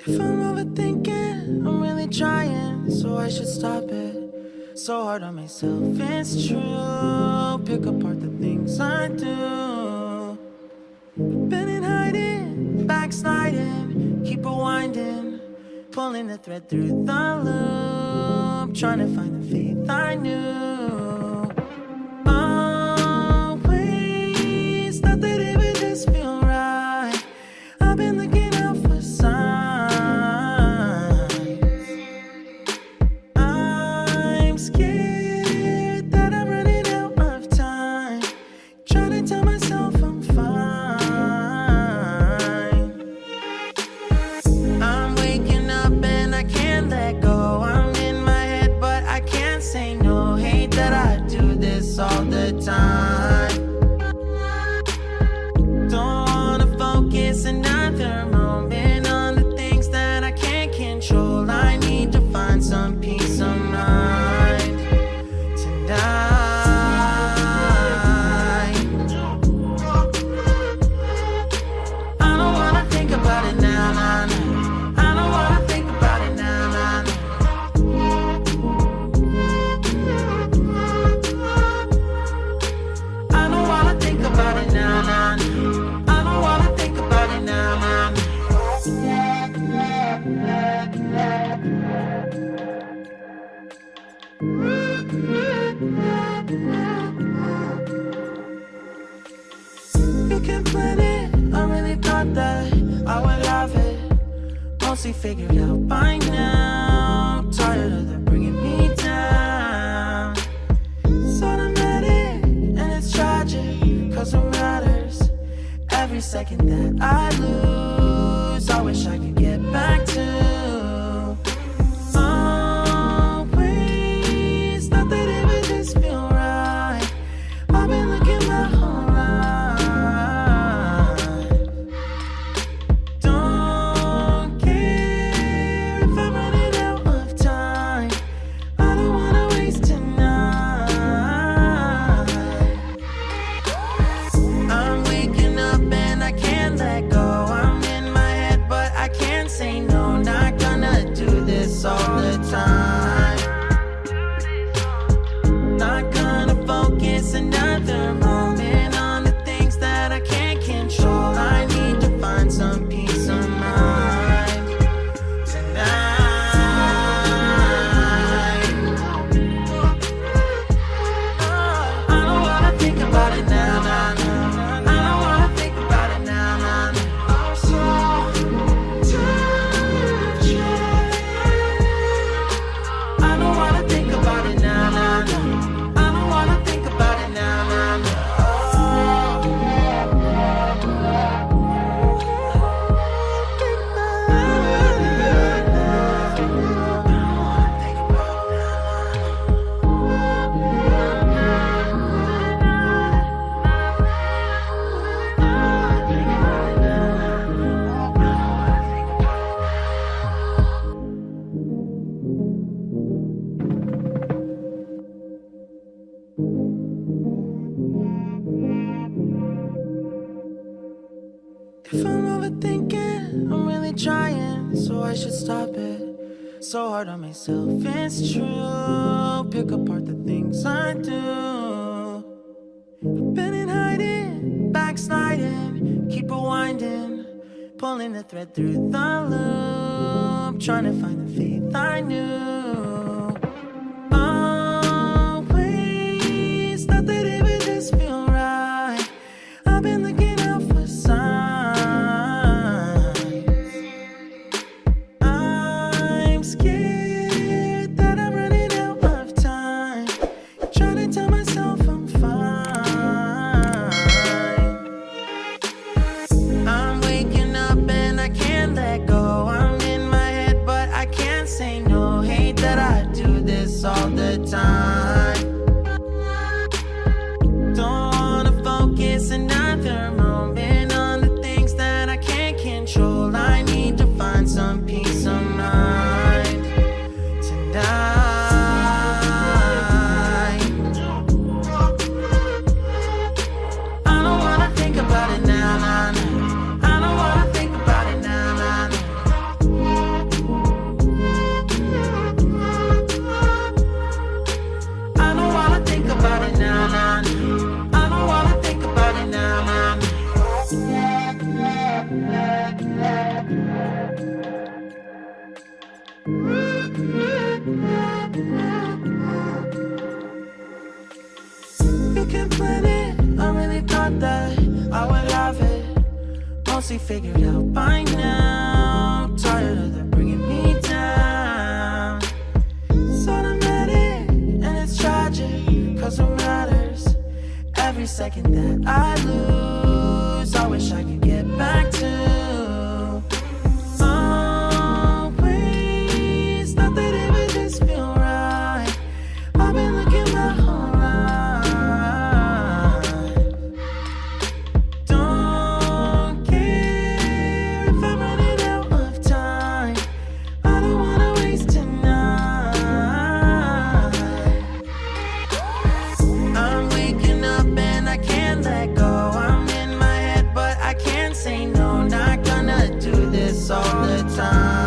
If I'm overthinking, I'm really trying, so I should stop it. So hard on myself, it's true. Pick apart the things I do. Been in hiding, backsliding, keep rewinding, pulling the thread through the loop, trying to find the faith I knew. Always thought that it would just feel right. I've been looking out for signs. I'm scared that I'm running out of time, trying to tell myself I'm fine. I'm waking up and I can't let go. I'm in my head but I can't say no. Hate that I do this all the time. Don't wanna focus another moment on the things that I can't control. I need to find some peace of mind tonight. I don't wanna think about it now, nah, nah. I don't wanna think about it now, nah, nah. I don't wanna think about it now, nah, nah. I don't wanna think about it now, nah, nah. You can plan it, I really thought that I would have it mostly figured out by now. Tired of them bringing me down. It's automatic and it's tragic, cause it matters. Every second that I lose, I wish I could get back to. Always thought that it would just feel right. I've been looking my whole life. Don't care if I'm running out of time. I don't wanna waste tonight. I'm waking up and I can't let go. I'm in my head but I can't say no. Not gonna do this all the time. Not gonna focus another moment on the things that I can't control. I need to find some peace of mind tonight. I don't wanna think about it now, nah, nah. I don't wanna think about it now, nah, nah. I'm so tired. I don't wanna think about it now, nah, nah. I don't wanna think about it now, nah, nah. If I'm overthinking, I'm really trying, so I should stop it. So hard on myself, it's true. Pick apart the things I do. Been in hiding, backsliding, keep rewinding, pulling the thread through the loop, trying to find the faith I knew. Always thought that it would just feel right. I've been looking out for signs. I'm scared that I'm running out of time, trying to tell myself I'm fine. I'm waking up and I can't let go. I'm in my head but I can't say no. Hate that I do this all the time. Don't wanna focus another moment planet. I really thought that I would have it mostly figured out by now. Tired of them bringing me down. It's automatic and it's tragic, cause what matters every second that I lose, I wish I could get back to. Always thought that it would just feel right. I've been looking my whole life. Don't care if I'm running out of time. I don't wanna waste tonight. I'm waking up and I can't let go. I'm in my head but I can't say no. Not gonna do this all the time.